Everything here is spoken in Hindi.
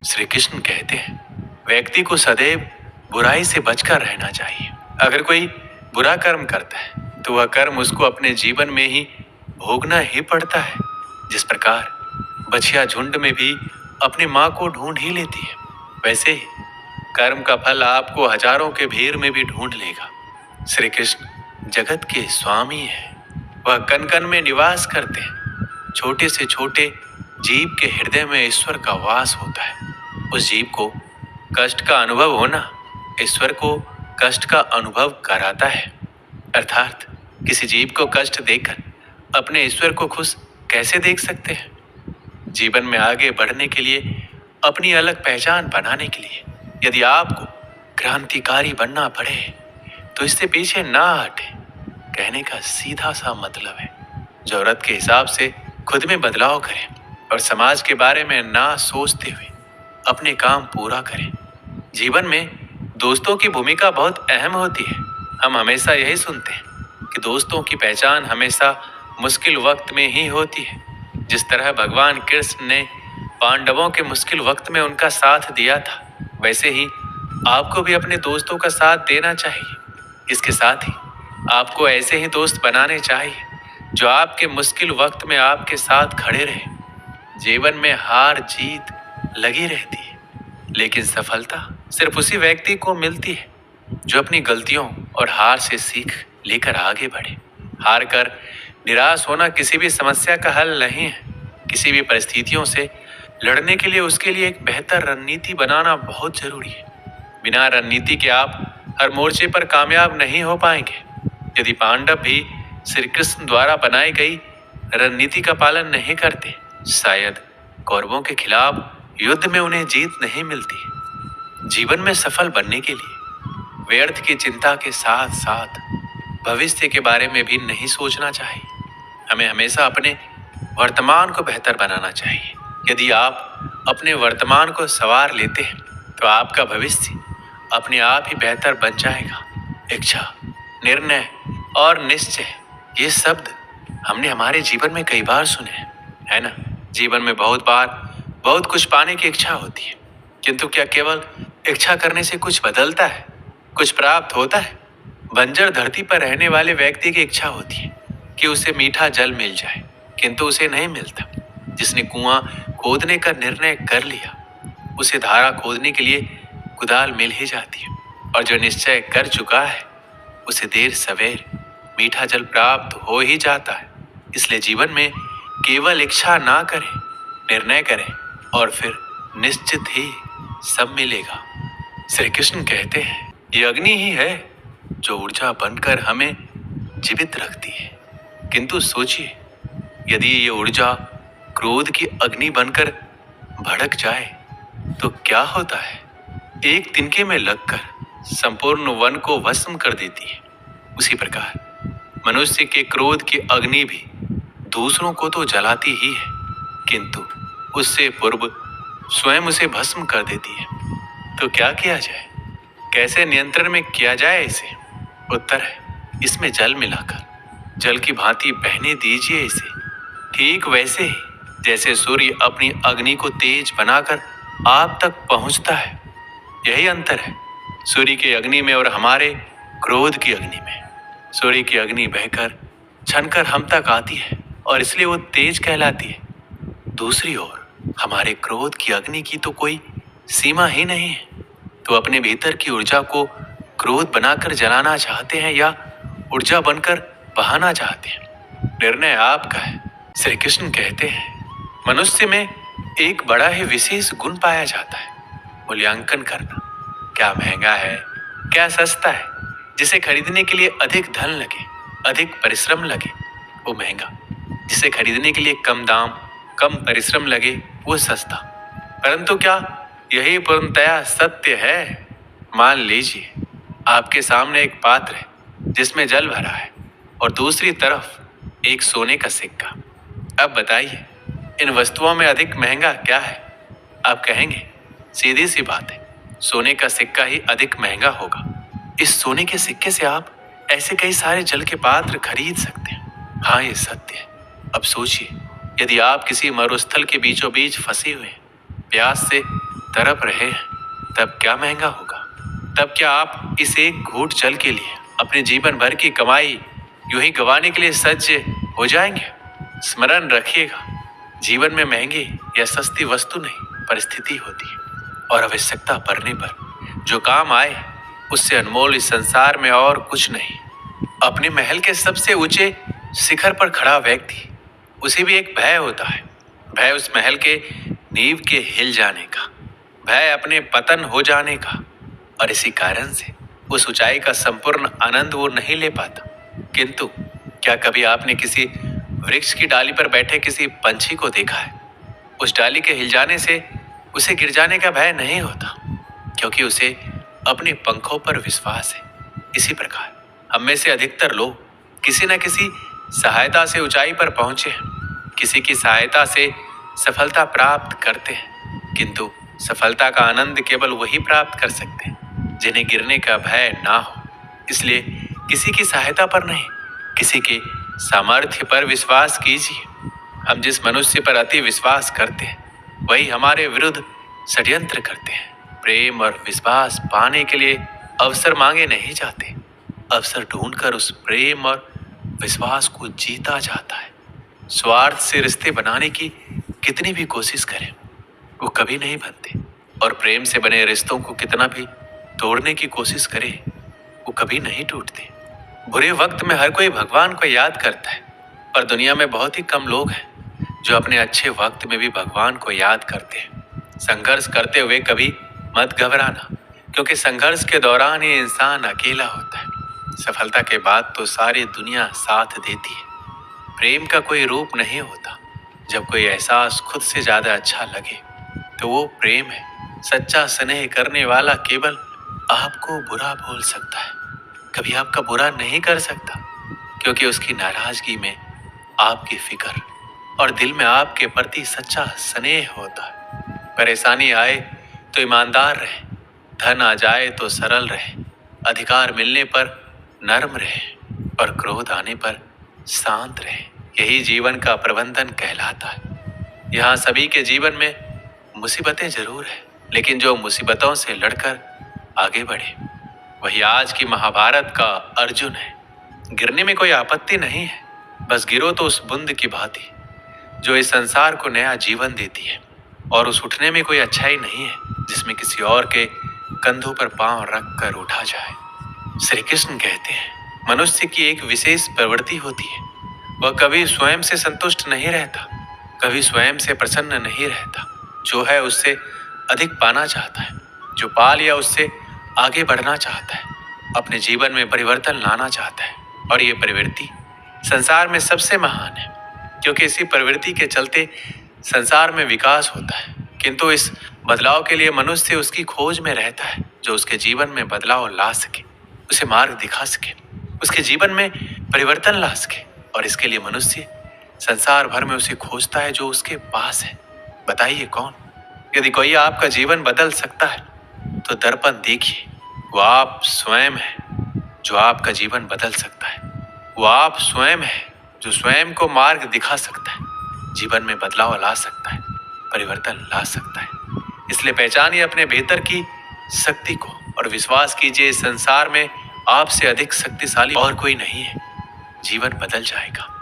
श्री कृष्ण कहते हैं व्यक्ति को सदैव बुराई से बचकर रहना चाहिए। अगर कोई बुरा कर्म करता है तो वह कर्म उसको अपने जीवन में ही भोगना ही पड़ता है। जिस प्रकार बछिया झुंड में भी अपनी माँ को ढूंढ ही लेती है, वैसे ही कर्म का फल आपको हजारों के भीड़ में भी ढूंढ लेगा। श्री कृष्ण जगत के स्वामी हैं। वह कण कण में निवास करते हैं। छोटे से छोटे जीव के हृदय में ईश्वर का वास होता है। उस जीव को कष्ट का अनुभव होना ईश्वर को कष्ट का अनुभव कराता है। अर्थात किसी जीव को कष्ट देकर अपने ईश्वर को खुश कैसे देख सकते हैं। जीवन में आगे बढ़ने के लिए, अपनी अलग पहचान बनाने के लिए यदि आपको क्रांतिकारी बनना पड़े तो इससे पीछे ना हटे। कहने का सीधा सा मतलब है, जरूरत के हिसाब से खुद में बदलाव करें और समाज के बारे में ना सोचते हुए अपने काम पूरा करें। जीवन में दोस्तों की भूमिका बहुत अहम होती है। हम हमेशा यही सुनते हैं कि दोस्तों की पहचान हमेशा मुश्किल वक्त में ही होती है। जिस तरह भगवान कृष्ण ने पांडवों के मुश्किल वक्त में उनका साथ दिया था, वैसे ही आपको भी अपने दोस्तों का साथ देना चाहिए। इसके साथ ही आपको ऐसे ही दोस्त बनाने चाहिए जो आपके मुश्किल वक्त में आपके साथ खड़े रहे। जीवन में हार जीत लगी रहती है, लेकिन सफलता सिर्फ उसी व्यक्ति को मिलती है जो अपनी गलतियों और हार से सीख लेकर आगे बढ़े। हार कर निराश होना किसी भी समस्या का हल नहीं है। किसी भी परिस्थितियों से लड़ने के लिए उसके लिए एक बेहतर रणनीति बनाना बहुत जरूरी है। बिना रणनीति के आप हर मोर्चे पर कामयाब नहीं हो पाएंगे। यदि पांडव भी श्री कृष्ण द्वारा बनाई गई रणनीति का पालन नहीं करते, शायद कौरवों के खिलाफ युद्ध में उन्हें जीत नहीं मिलती। जीवन में सफल बनने के लिए व्यर्थ की चिंता के साथ साथ भविष्य के बारे में भी नहीं सोचना चाहिए। हमें हमेशा अपने वर्तमान को बेहतर बनाना चाहिए। यदि आप अपने वर्तमान को संवार लेते हैं तो आपका भविष्य अपने आप ही बेहतर बन जाएगा। इच्छा, निर्णय और निश्चय, ये शब्द हमने हमारे जीवन में कई बार सुने हैं, है ना। जीवन में बहुत बार बहुत कुछ पाने की इच्छा होती है, किंतु क्या केवल इच्छा करने से कुछ बदलता है, कुछ प्राप्त होता है। बंजर धरती पर रहने वाले व्यक्ति की इच्छा होती है कि उसे मीठा जल मिल जाए, किंतु उसे नहीं मिलता। जिसने कुआं खोदने का निर्णय कर लिया, उसे धारा खोदने के लिए कुदाल मिल ही जाती है, और जो निश्चय कर चुका है उसे देर सवेर मीठा जल प्राप्त हो ही जाता है। इसलिए जीवन में केवल इच्छा ना करें, निर्णय करें और फिर निश्चित ही सब मिलेगा। श्री कृष्ण कहते हैं ये अग्नि ही है जो ऊर्जा बनकर हमें जीवित रखती है। किंतु सोचिए, यदि ये ऊर्जा क्रोध की अग्नि बनकर भड़क जाए तो क्या होता है। एक तिनके में लगकर संपूर्ण वन को भस्म कर देती है। उसी प्रकार मनुष्य के क्रोध की अग्नि भी दूसरों को तो जलाती ही है, किंतु उससे पूर्व स्वयं उसे भस्म कर देती है। तो क्या किया जाए, कैसे नियंत्रण में किया जाए इसे। उत्तर है, इसमें जल मिलाकर जल की भांति बहने दीजिए इसे। ठीक वैसे ही जैसे सूर्य अपनी अग्नि को तेज बनाकर आप तक पहुंचता है। यही अंतर है सूर्य की अग्नि में और हमारे क्रोध की अग्नि में। सूर्य की अग्नि बहकर छनकर हम तक आती है और इसलिए वो तेज कहलाती है। दूसरी ओर हमारे क्रोध की अग्नि की तो कोई सीमा ही नहीं है। तो अपने भीतर की ऊर्जा को क्रोध बनाकर जलाना चाहते हैं या ऊर्जा बनकर बहाना चाहते हैं, निर्णय आपका है। श्री कृष्ण कहते हैं मनुष्य में एक बड़ा ही विशेष गुण पाया जाता है, मूल्यांकन करना। क्या महंगा है, क्या सस्ता है। जिसे खरीदने के लिए अधिक धन लगे, अधिक परिश्रम लगे, वो महंगा। जिसे खरीदने के लिए कम दाम, कम परिश्रम लगे, वो सस्ता। परंतु क्या यही पूर्णतया सत्य है। मान लीजिए आपके सामने एक पात्र है जिसमें जल भरा है और दूसरी तरफ एक सोने का सिक्का। अब बताइए इन वस्तुओं में अधिक महंगा क्या है। आप कहेंगे सीधी सी बात है, सोने का सिक्का ही अधिक महंगा होगा। इस सोने के सिक्के से आप ऐसे कई सारे जल के पात्र खरीद सकते हैं। हाँ, ये सत्य है। अब सोचिए, यदि आप किसी मरुस्थल के बीचों बीच फंसे हुए हैं, प्यास से तड़प रहे हैं, तब क्या महंगा होगा? तब क्या आप इस एक घूंट जल के लिए अपने जीवन भर की कमाई यूं ही गंवाने के लिए सज्ज हो जाएंगे? स्मरण रखिएगा, जीवन में महंगी या सस्ती वस्तु नहीं, परिस्थिति होती है, और आवश्यकता पड़ने पर जो काम आए उससे अनमोल इस संसार में और कुछ नहीं। अपने महल के सबसे ऊंचे शिखर पर खड़ा व्यक्ति, उसे भी एक भय होता है। भय उस महल के नींव के हिल जाने का, भय अपने पतन हो जाने का, और इसी कारण से उस ऊंचाई का संपूर्ण आनंद वो नहीं ले पाता। किंतु क्या कभी आपने किसी वृक्ष की डाली पर बैठे किसी पंछी को देखा है? उस डाली के हिल जाने से उसे गिर जाने का भय नहीं होता, क्योंकि उसे अपने पंखों पर विश्वास है। इसी प्रकार हम में से अधिकतर लोग किसी न किसी सहायता से ऊंचाई पर पहुंचे हैं, किसी की सहायता से सफलता प्राप्त करते हैं, किंतु सफलता का आनंद केवल वही प्राप्त कर सकते हैं जिन्हें गिरने का भय ना हो। इसलिए किसी की सहायता पर नहीं, किसी के सामर्थ्य पर विश्वास कीजिए। हम जिस मनुष्य पर अति विश्वास करते हैं वही हमारे विरुद्ध षड्यंत्र करते हैं। प्रेम और विश्वास पाने के लिए अवसर मांगे नहीं जाते, अवसर ढूंढकर उस प्रेम और विश्वास को जीता जाता है। स्वार्थ से रिश्ते बनाने की कितनी भी कोशिश करें वो कभी नहीं बनते, और प्रेम से बने रिश्तों को कितना भी तोड़ने की कोशिश करें वो कभी नहीं टूटते। बुरे वक्त में हर कोई भगवान को याद करता है, पर दुनिया में बहुत ही कम लोग हैं जो अपने अच्छे वक्त में भी भगवान को याद करते हैं। संघर्ष करते हुए कभी मत घबराना, क्योंकि संघर्ष के दौरान ये इंसान अकेला होता है। सफलता के बाद तो सारी दुनिया साथ देती है। प्रेम का कोई रूप नहीं होता। जब कोई एहसास खुद से ज्यादा अच्छा लगे तो वो प्रेम है। सच्चा स्नेह करने वाला केवल आपको बुरा बोल सकता है, कभी आपका बुरा नहीं कर सकता, क्योंकि उसकी नाराजगी में आपकी फिक्र और दिल में आपके प्रति सच्चा स्नेह होता है। परेशानी आए तो ईमानदार रहे, धन आ जाए तो सरल रहे, अधिकार मिलने पर नर्म रहे, और क्रोध आने पर शांत रहे। यही जीवन का प्रबंधन कहलाता है। यहाँ सभी के जीवन में मुसीबतें जरूर है, लेकिन जो मुसीबतों से लड़कर आगे बढ़े वही आज की महाभारत का अर्जुन है। गिरने में कोई आपत्ति नहीं है, बस गिरो तो उस बूंद की भांति जो इस संसार को नया जीवन देती है, और उस उठने में कोई अच्छाई नहीं है जिसमें किसी और के कंधों पर पांव रख कर उठा जाए। श्री कृष्ण कहते हैं मनुष्य की एक विशेष प्रवृत्ति होती है, वह कभी स्वयं से संतुष्ट नहीं रहता, कभी स्वयं से प्रसन्न नहीं रहता। जो है उससे अधिक पाना चाहता है, जो पा लिया उससे आगे बढ़ना चाहता है, अपने जीवन में परिवर्तन लाना चाहता है। और ये प्रवृत्ति संसार में सबसे महान है, क्योंकि इसी प्रवृत्ति के चलते संसार में विकास होता है। किंतु इस बदलाव के लिए मनुष्य उसकी खोज में रहता है, जो उसके जीवन में बदलाव ला सके, उसे मार्ग दिखा सके, उसके जीवन में परिवर्तन ला सके। और इसके लिए मनुष्य संसार भर में उसे खोजता है जो उसके पास है। बताइए कौन? यदि कोई आपका जीवन बदल सकता है तो दर्पण देखिए, वो आप स्वयं है जो आपका जीवन बदल सकता है। वो आप स्वयं है जो स्वयं को मार्ग दिखा सकता है, जीवन में बदलाव ला सकता है, परिवर्तन ला सकता है। इसलिए पहचानिए अपने भीतर की शक्ति को और विश्वास कीजिए, इस संसार में आपसे अधिक शक्तिशाली और कोई नहीं है। जीवन बदल जाएगा।